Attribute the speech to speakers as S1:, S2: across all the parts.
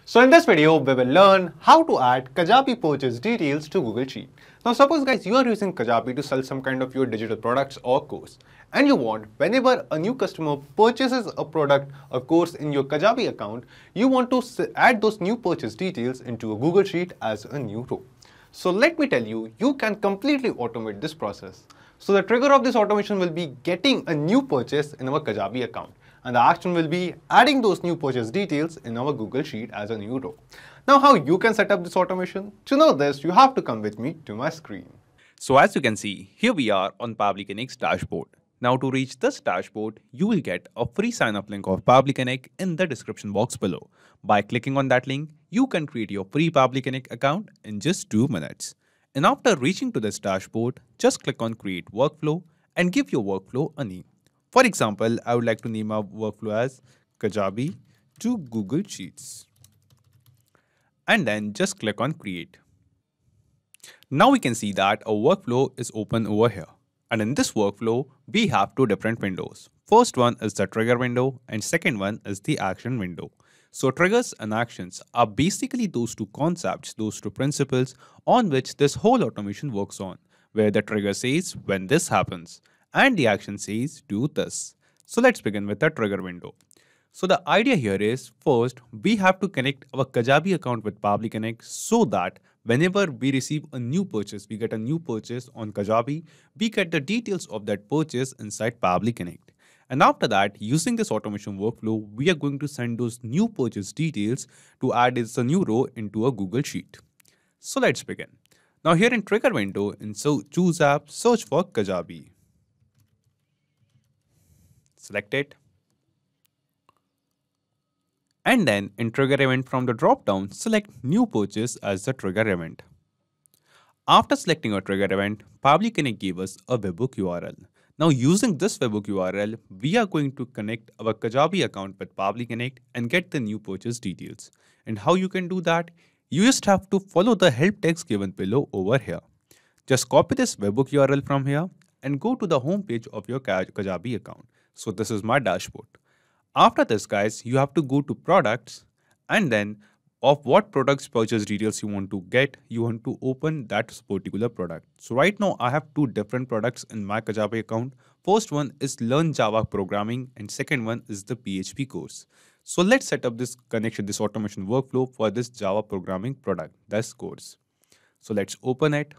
S1: So in this video, we will learn how to add Kajabi purchase details to Google Sheet. Now suppose guys, you are using Kajabi to sell some kind of your digital products or course, and you want whenever a new customer purchases a product or course in your Kajabi account, you want to add those new purchase details into a Google Sheet as a new row. So let me tell you, you can completely automate this process. So the trigger of this automation will be getting a new purchase in our Kajabi account. And the action will be adding those new purchase details in our Google Sheet as a new row. Now how you can set up this automation? To know this, you have to come with me to my screen.
S2: So as you can see, here we are on Pabbly Connect's dashboard. Now to reach this dashboard, you will get a free sign-up link of Pabbly Connect in the description box below. By clicking on that link, you can create your free Pabbly Connect account in just 2 minutes. And after reaching to this dashboard, just click on Create Workflow and give your workflow a name. For example, I would like to name our workflow as Kajabi to Google Sheets. And then just click on Create. Now we can see that our workflow is open over here. And in this workflow, we have 2 different windows. First one is the trigger window and second one is the action window. So triggers and actions are basically those 2 concepts, those 2 principles on which this whole automation works on, where the trigger says when this happens and the action says do this. So let's begin with the trigger window. So the idea here is, first, we have to connect our Kajabi account with Pabbly Connect so that whenever we receive a new purchase, we get a new purchase on Kajabi, we get the details of that purchase inside Pabbly Connect. And after that, using this automation workflow, we are going to send those new purchase details to add as a new row into a Google Sheet. So let's begin. Now here in trigger window, in choose app, search for Kajabi. Select it. And then in trigger event from the drop down, select new purchase as the trigger event. After selecting a trigger event, Pabbly Connect gave us a webhook URL. Now using this webhook URL, we are going to connect our Kajabi account with Pabbly Connect and get the new purchase details. And how you can do that? You just have to follow the help text given below over here. Just copy this webhook URL from here and go to the home page of your Kajabi account. So this is my dashboard. After this guys, you have to go to products and then of what products purchase details you want to get, you want to open that particular product. So right now I have 2 different products in my Kajabi account. First one is Learn Java Programming and second one is the PHP course. So let's set up this connection, this automation workflow for this Java programming product, this course. So let's open it.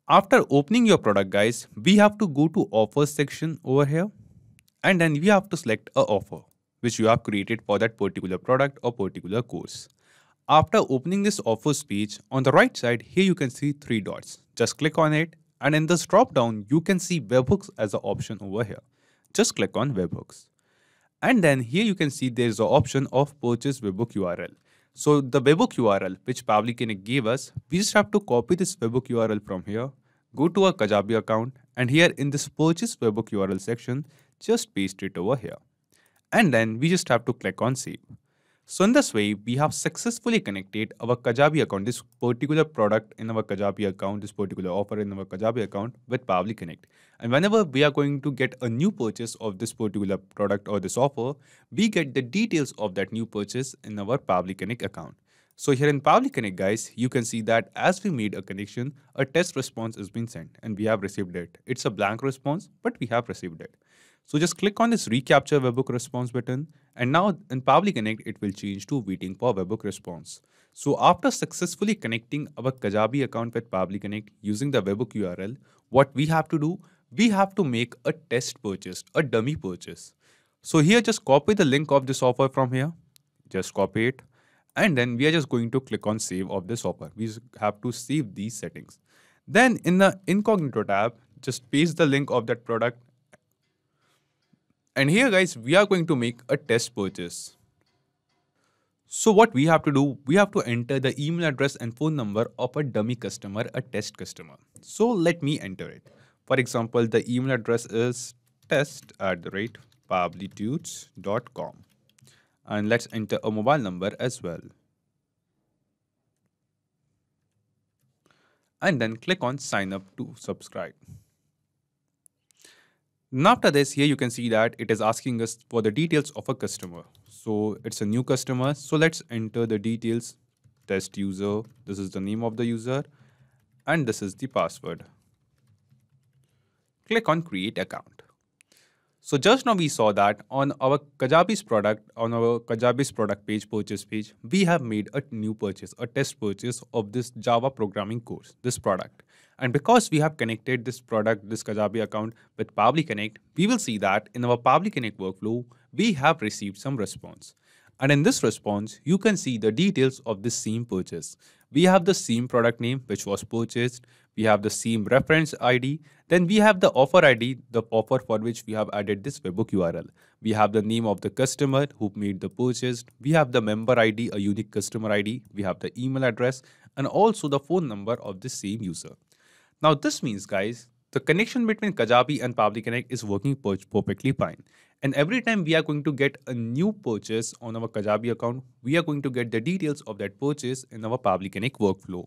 S2: After opening your product guys, we have to go to offers section over here and then we have to select a offer which you have created for that particular product or particular course. After opening this offers page, on the right side here you can see 3 dots. Just click on it and in this drop down you can see webhooks as an option over here. Just click on webhooks. And then here you can see there is an option of purchase webhook URL. So the webhook URL which Pabbly Connect gave us, we just have to copy this webhook URL from here, go to our Kajabi account and here in this purchase webhook URL section, just paste it over here. And then we just have to click on save. So in this way, we have successfully connected our Kajabi account, this particular product in our Kajabi account, this particular offer in our Kajabi account with Pabbly Connect. And whenever we are going to get a new purchase of this particular product or this offer, we get the details of that new purchase in our Pabbly Connect account. So here in Pabbly Connect guys, you can see that as we made a connection, a test response has been sent and we have received it. It's a blank response, but we have received it. So just click on this recapture webhook response button and now in Pabbly Connect it will change to waiting for webhook response. So after successfully connecting our Kajabi account with Pabbly Connect using the webhook URL, what we have to do, we have to make a test purchase, a dummy purchase. So here just copy the link of this offer from here, just copy it and then we are just going to click on save of this offer. We have to save these settings. Then in the incognito tab, just paste the link of that product. And here guys, we are going to make a test purchase. So what we have to do, we have to enter the email address and phone number of a dummy customer, a test customer. So let me enter it. For example, the email address is test@pabblytudes.com. And let's enter a mobile number as well. And then click on sign up to subscribe. Now after this, here you can see that it is asking us for the details of a customer. So it's a new customer. So let's enter the details. Test user. This is the name of the user. And this is the password. Click on create account. So just now we saw that on our Kajabi's product page, purchase page, we have made a new purchase, a test purchase of this Java programming course, this product. And because we have connected this product, this Kajabi account with Pabbly Connect, we will see that in our Pabbly Connect workflow, we have received some response. And in this response, you can see the details of this same purchase. We have the same product name which was purchased. We have the same reference ID. Then we have the offer ID, the offer for which we have added this webhook URL. We have the name of the customer who made the purchase. We have the member ID, a unique customer ID. We have the email address and also the phone number of the same user. Now this means, guys, the connection between Kajabi and Pabbly Connect is working perfectly fine. And every time we are going to get a new purchase on our Kajabi account, we are going to get the details of that purchase in our Pabbly Connect workflow.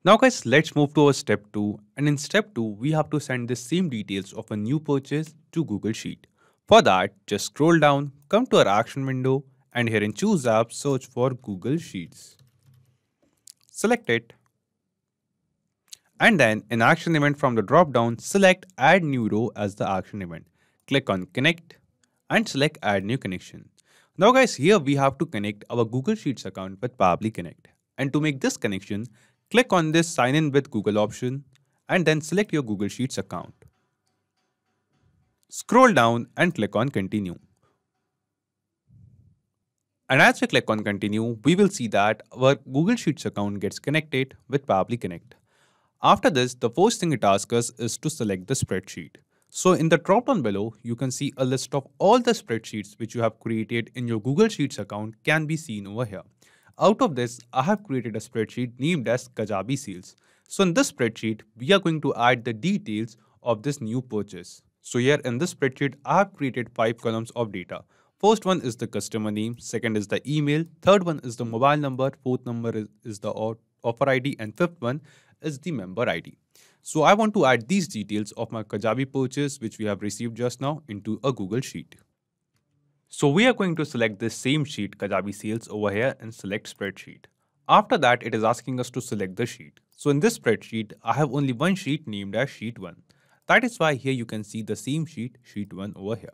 S2: Now guys, let's move to our step 2. And in step 2, we have to send the same details of a new purchase to Google Sheet. For that, just scroll down, come to our action window, and here in choose app, search for Google Sheets. Select it. And then in action event from the drop down, select add new row as the action event. Click on connect and select add new connection. Now guys, here we have to connect our Google Sheets account with Pabbly Connect. And to make this connection, click on this sign in with Google option and then select your Google Sheets account. Scroll down and click on continue. And as we click on continue, we will see that our Google Sheets account gets connected with Pabbly Connect. After this, the first thing it asks us is to select the spreadsheet. So in the drop down below, you can see a list of all the spreadsheets which you have created in your Google Sheets account can be seen over here. Out of this, I have created a spreadsheet named as Kajabi Sales. So in this spreadsheet, we are going to add the details of this new purchase. So here in this spreadsheet, I have created 5 columns of data. First one is the customer name, second is the email, third one is the mobile number, fourth number is the offer ID, and fifth one is the member ID. So I want to add these details of my Kajabi purchase which we have received just now into a Google Sheet. So we are going to select this same sheet, Kajabi Sales, over here and select spreadsheet. After that, it is asking us to select the sheet. So in this spreadsheet, I have only one sheet named as sheet 1. That is why here you can see the same sheet, sheet 1 over here.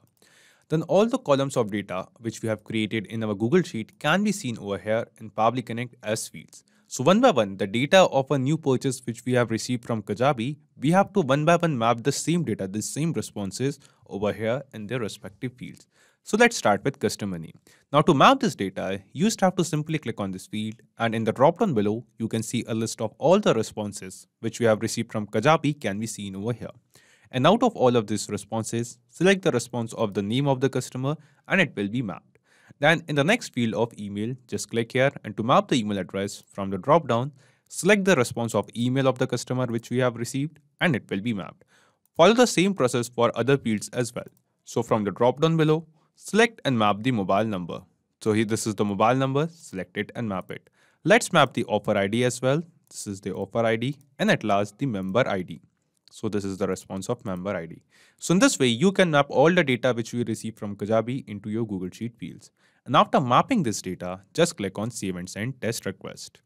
S2: Then all the columns of data which we have created in our Google Sheet can be seen over here in Pabbly Connect as fields. So one by one, the data of a new purchase which we have received from Kajabi, we have to one by one map the same data, the same responses over here in their respective fields. So let's start with customer name. Now to map this data, you just have to simply click on this field, and in the drop down below, you can see a list of all the responses which we have received from Kajabi can be seen over here. And out of all of these responses, select the response of the name of the customer and it will be mapped. Then in the next field of email, just click here, and to map the email address from the drop down, select the response of email of the customer which we have received and it will be mapped. Follow the same process for other fields as well. So from the drop down below, select and map the mobile number. So here this is the mobile number, select it and map it. Let's map the offer ID as well. This is the offer ID, and at last the member ID. So this is the response of member ID. So in this way, you can map all the data which we receive from Kajabi into your Google Sheet fields. And after mapping this data, just click on Save and Send Test Request.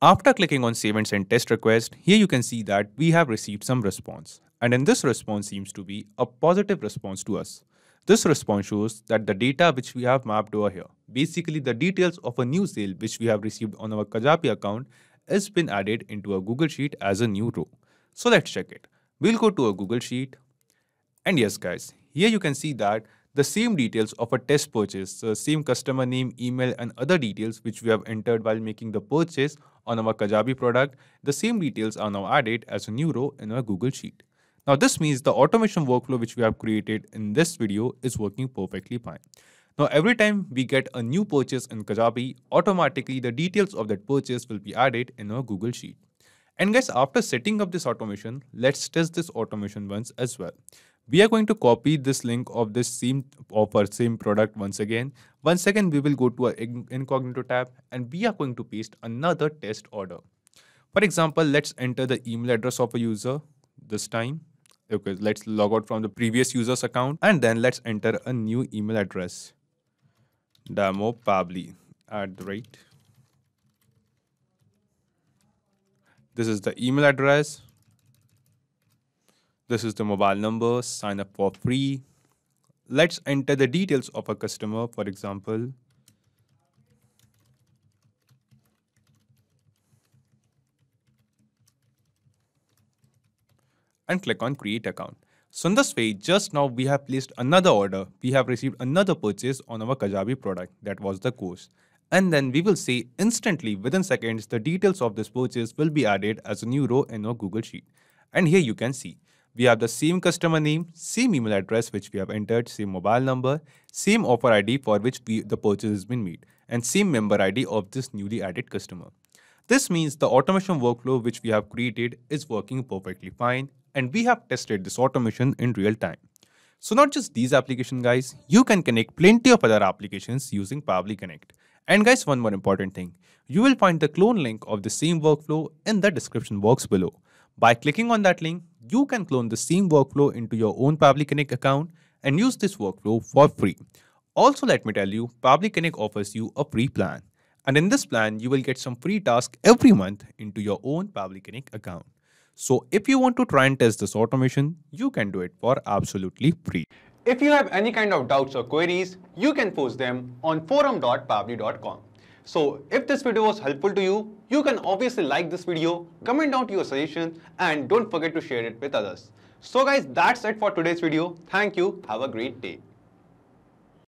S2: After clicking on Save and Send Test Request, here you can see that we have received some response. And in this response seems to be a positive response to us. This response shows that the data which we have mapped over here, basically the details of a new sale which we have received on our Kajabi account, has been added into a Google Sheet as a new row. So let's check it. We'll go to a Google Sheet. And yes guys, here you can see that the same details of a test purchase, the same customer name, email and other details which we have entered while making the purchase on our Kajabi product, the same details are now added as a new row in our Google Sheet. Now this means the automation workflow which we have created in this video is working perfectly fine. Now every time we get a new purchase in Kajabi, automatically the details of that purchase will be added in our Google Sheet. And guys, after setting up this automation, let's test this automation once as well. We are going to copy this link of this same offer, same product once again. Once again, we will go to our incognito tab and we are going to paste another test order. For example, let's enter the email address of a user. This time Okay, let's log out from the previous user's account and then let's enter a new email address. Demo Pabbly @ This is the email address. This is the mobile number. Sign up for free. Let's enter the details of a customer, for example. And click on create account. So in this way, just now we have placed another order. We have received another purchase on our Kajabi product. That was the course. And then we will see instantly within seconds, the details of this purchase will be added as a new row in our Google Sheet. And here you can see, we have the same customer name, same email address which we have entered, same mobile number, same offer ID for which the purchase has been made, and same member ID of this newly added customer. This means the automation workflow which we have created is working perfectly fine, and we have tested this automation in real time. So not just these applications, guys, you can connect plenty of other applications using Pabbly Connect. And guys, one more important thing, you will find the clone link of the same workflow in the description box below. By clicking on that link, you can clone the same workflow into your own Pabbly Connect account and use this workflow for free. Also, let me tell you, Pabbly Connect offers you a free plan. And in this plan, you will get some free tasks every month into your own Pabbly Connect account. So if you want to try and test this automation, you can do it for absolutely free.
S1: If you have any kind of doubts or queries, you can post them on forum.pabbly.com. So if this video was helpful to you, you can obviously like this video, comment down your suggestions, and don't forget to share it with others. So guys, that's it for today's video. Thank you. Have a great day.